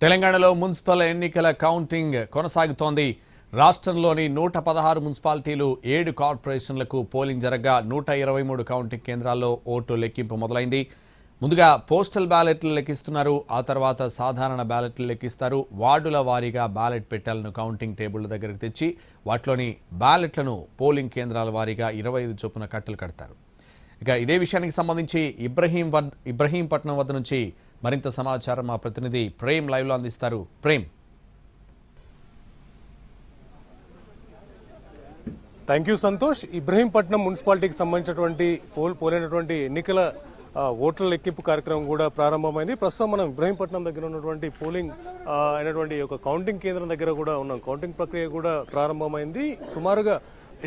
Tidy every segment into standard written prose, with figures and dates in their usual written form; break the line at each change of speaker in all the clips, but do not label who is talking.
తెలంగాణలో మున్సిపల్ ఎన్నికల కౌంటింగ్ కొనసాగుతోంది. రాష్ట్రంలోని 116 మున్సిపాలిటీలు 7 కార్పొరేషన్లకు పోలింగ్ జరగగా 123 కౌంటింగ్ కేంద్రాల్లో ఓటు లెక్కింపు మొదలైంది. ముందుగా పోస్టల్ బ్యాలెట్లు లెక్కిస్తున్నారు. ఆ తర్వాత సాధారణ బ్యాలెట్లు లెక్కిస్తారు. వార్డుల వారీగా బ్యాలెట్ పెట్టెలను కౌంటింగ్ టేబుళ్ల దగ్గరకు తెచ్చి వాటిలోని బ్యాలెట్లను పోలింగ్ కేంద్రాల వారీగా 25 చొప్పున కట్టలు కడతారు. ఇక ఇదే విషయానికి సంబంధించి ఇబ్రహీంపట్నం వద్ద నుంచి మరింత సమాచారం మా ప్రతినిధి ప్రేమ్ లైవ్లో అందిస్తారు. ప్రేమ్.
Thank you Santosh. ఇబ్రహీంపట్నం మున్సిపాలిటీకి సంబంధించినటువంటి పోలైనటువంటి ఎన్నికల ఓట్ల లెక్కింపు కార్యక్రమం కూడా ప్రారంభమైంది. ప్రస్తుతం మనం ఇబ్రహీంపట్నం దగ్గర ఉన్నటువంటి పోలింగ్ అయినటువంటి ఒక కౌంటింగ్ కేంద్రం దగ్గర కూడా ఉన్నాం. కౌంటింగ్ ప్రక్రియ కూడా ప్రారంభమైంది. సుమారుగా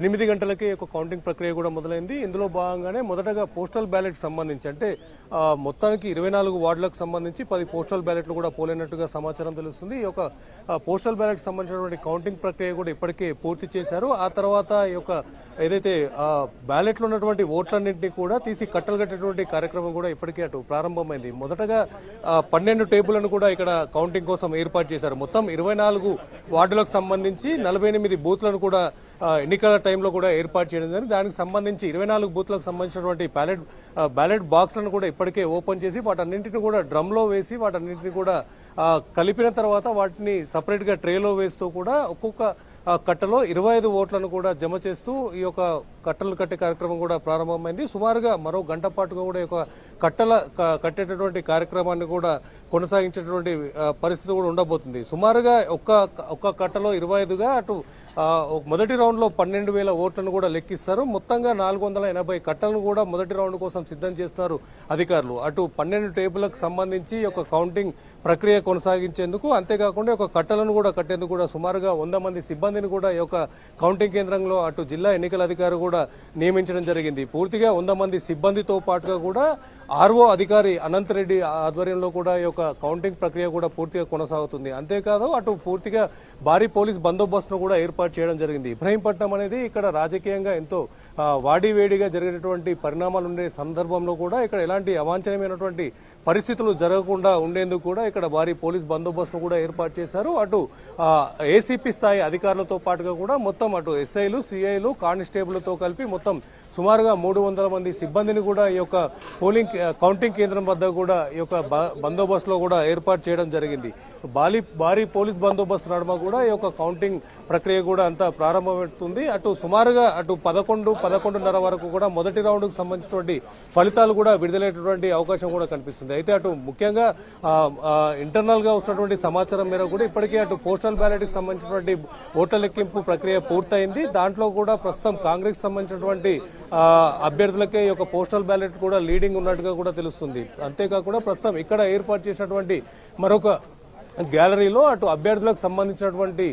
8 గంటలకే ఒక కౌంటింగ్ ప్రక్రియ కూడా మొదలైంది. ఇందులో భాగంగానే మొదటగా పోస్టల్ బ్యాలెట్ సంబంధించి అంటే మొత్తానికి 24 వార్డులకు సంబంధించి 10 పోస్టల్ బ్యాలెట్లు కూడా పోలైనట్టుగా సమాచారం తెలుస్తుంది. ఈ యొక్క పోస్టల్ బ్యాలెట్ సంబంధించినటువంటి కౌంటింగ్ ప్రక్రియ కూడా ఇప్పటికే పూర్తి చేశారు. ఆ తర్వాత ఈ యొక్క ఏదైతే బ్యాలెట్లో ఉన్నటువంటి ఓట్లన్నింటినీ కూడా తీసి కట్టలు కట్టేటువంటి కార్యక్రమం కూడా ఇప్పటికే అటు ప్రారంభమైంది. మొదటగా 12 టేబుల్లను కూడా ఇక్కడ కౌంటింగ్ కోసం ఏర్పాటు చేశారు. మొత్తం 24 వార్డులకు సంబంధించి 48 బూత్లను కూడా ఎన్నికల టైంలో కూడా ఏర్పాటు చేయడం జరిగింది. దానికి సంబంధించి 24 బూత్లకు సంబంధించినటువంటి బ్యాలెట్ బాక్స్లను కూడా ఇప్పటికే ఓపెన్ చేసి వాటన్నింటిని కూడా డ్రమ్లో వేసి వాటన్నింటిని కూడా కలిపిన తర్వాత వాటిని సపరేట్గా ట్రేలో వేస్తూ కూడా ఒక్కొక్క కట్టలో 25 ఓట్లను కూడా జమ చేస్తూ ఈ యొక్క కట్టలు కట్టే కార్యక్రమం కూడా ప్రారంభమైంది. సుమారుగా మరో గంట పాటుగా కూడా ఈ యొక్క కట్టేటటువంటి కార్యక్రమాన్ని కూడా కొనసాగించేటువంటి పరిస్థితి కూడా ఉండబోతుంది. సుమారుగా ఒక్క కట్టలో 25గా అటు మొదటి రౌండ్లో 12,000 ఓట్లను కూడా లెక్కిస్తారు. మొత్తంగా 480 కట్టలను కూడా మొదటి రౌండ్ కోసం సిద్ధం చేస్తారు అధికారులు. అటు 12 టేబుల్లకు సంబంధించి ఒక కౌంటింగ్ ప్రక్రియ కొనసాగించేందుకు, అంతేకాకుండా ఒక కట్టలను కూడా కట్టేందుకు కూడా సుమారుగా 100 మంది సిబ్బందిని కూడా ఈ యొక్క కౌంటింగ్ కేంద్రంలో అటు జిల్లా ఎన్నికల అధికారి కూడా నియమించడం జరిగింది. పూర్తిగా 100 మంది సిబ్బందితో పాటుగా కూడా ఆర్ఓ అధికారి అనంతరెడ్డి ఆధ్వర్యంలో కూడా ఈ యొక్క కౌంటింగ్ ప్రక్రియ కూడా పూర్తిగా కొనసాగుతుంది. అంతేకాదు అటు పూర్తిగా భారీ పోలీస్ బందోబస్తును కూడా ఏర్పాటు చేయడం జరిగింది. ఇబ్రహీంపట్నం అనేది ఇక్కడ రాజకీయంగా ఎంతో వాడివేడిగా జరిగేటటువంటి పరిణామాలు ఉండే సందర్భంలో కూడా ఇక్కడ ఎలాంటి అవాంఛనీయమైనటువంటి పరిస్థితులు జరగకుండా ఉండేందుకు కూడా ఇక్కడ భారీ పోలీస్ బందోబస్తును కూడా ఏర్పాటు చేశారు. అటు ఏసీపీ స్థాయి అధికారులతో పాటుగా కూడా మొత్తం అటు ఎస్ఐలు, సిఐలు, కానిస్టేబుల్తో కలిపి మొత్తం సుమారుగా 300 మంది సిబ్బందిని కూడా ఈ యొక్క కౌంటింగ్ కేంద్రం వద్ద కూడా ఈ యొక్క బందోబస్తులో కూడా ఏర్పాటు చేయడం జరిగింది. భారీ పోలీస్ బందోబస్తు నడుమ కూడా ఈ యొక్క కౌంటింగ్ ప్రక్రియ కూడా అంతా ప్రారంభమవుతుంది. అటు సుమారుగా అటు 11:30 వరకు కూడా మొదటి రౌండ్కు సంబంధించినటువంటి ఫలితాలు కూడా విడుదలయ్యేటువంటి అవకాశం కూడా కనిపిస్తుంది. అయితే అటు ముఖ్యంగా ఇంటర్నల్ గా వస్తున్నటువంటి సమాచారం మేరకు కూడా ఇప్పటికే అటు పోస్టల్ బ్యాలెట్ కి సంబంధించినటువంటి ఓట్ల లెక్కింపు ప్రక్రియ పూర్తయింది. దాంట్లో కూడా ప్రస్తుతం కాంగ్రెస్ సంబంధించినటువంటి అభ్యర్థులకే ఈ యొక్క పోస్టల్ బ్యాలెట్ కూడా లీడింగ్ ఉన్నట్టుగా కూడా తెలుస్తుంది. అంతేకాకుండా ప్రస్తుతం ఇక్కడ ఏర్పాటు చేసినటువంటి మరొక గ్యాలరీలో అటు అభ్యర్థులకు సంబంధించినటువంటి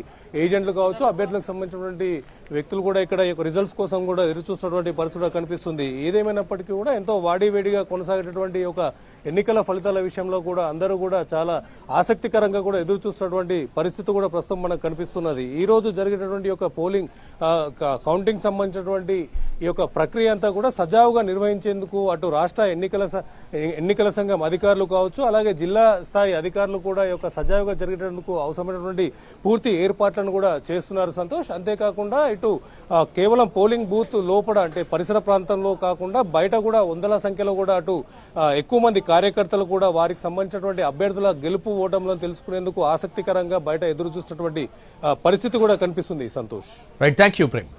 ఏజెంట్లు కావచ్చు, అభ్యర్థులకు సంబంధించినటువంటి వ్యక్తులు కూడా ఇక్కడ రిజల్ట్స్ కోసం కూడా ఎదురుచూస్తున్నటువంటి పరిస్థితి కనిపిస్తుంది. ఏదేమైనప్పటికీ కూడా ఎంతో వాడివేడిగా కొనసాగేటటువంటి ఒక ఎన్నికల ఫలితాల విషయంలో కూడా అందరూ కూడా చాలా ఆసక్తికరంగా కూడా ఎదురు చూస్తున్నటువంటి పరిస్థితి కూడా ప్రస్తుతం మనకు కనిపిస్తున్నది. ఈ రోజు జరిగేటటువంటి యొక్క పోలింగ్ కౌంటింగ్ సంబంధించినటువంటి ఈ యొక్క ప్రక్రియ అంతా కూడా సజావుగా నిర్వహించేందుకు అటు రాష్ట్ర ఎన్నికల సంఘం అధికారులు కావచ్చు, అలాగే జిల్లా స్థాయి అధికారులు కూడా ఈ యొక్క సజావుగా జరిగేందుకు అవసరమైనటువంటి పూర్తి ఏర్పాట్లను కూడా చేస్తున్నారు సంతోష్. అంతేకాకుండా ఇటు కేవలం పోలింగ్ బూత్ లోపల అంటే పరిసర ప్రాంతంలో కాకుండా బయట కూడా వందల సంఖ్యలో కూడా అటు ఎక్కువ మంది కార్యకర్తలు కూడా వారికి సంబంధించినటువంటి అభ్యర్థుల గెలుపు ఓటములను తెలుసుకునేందుకు ఆసక్తికరంగా బయట ఎదురు చూస్తున్నటువంటి పరిస్థితి కూడా కనిపిస్తుంది Santosh.
Right, thank you Prem.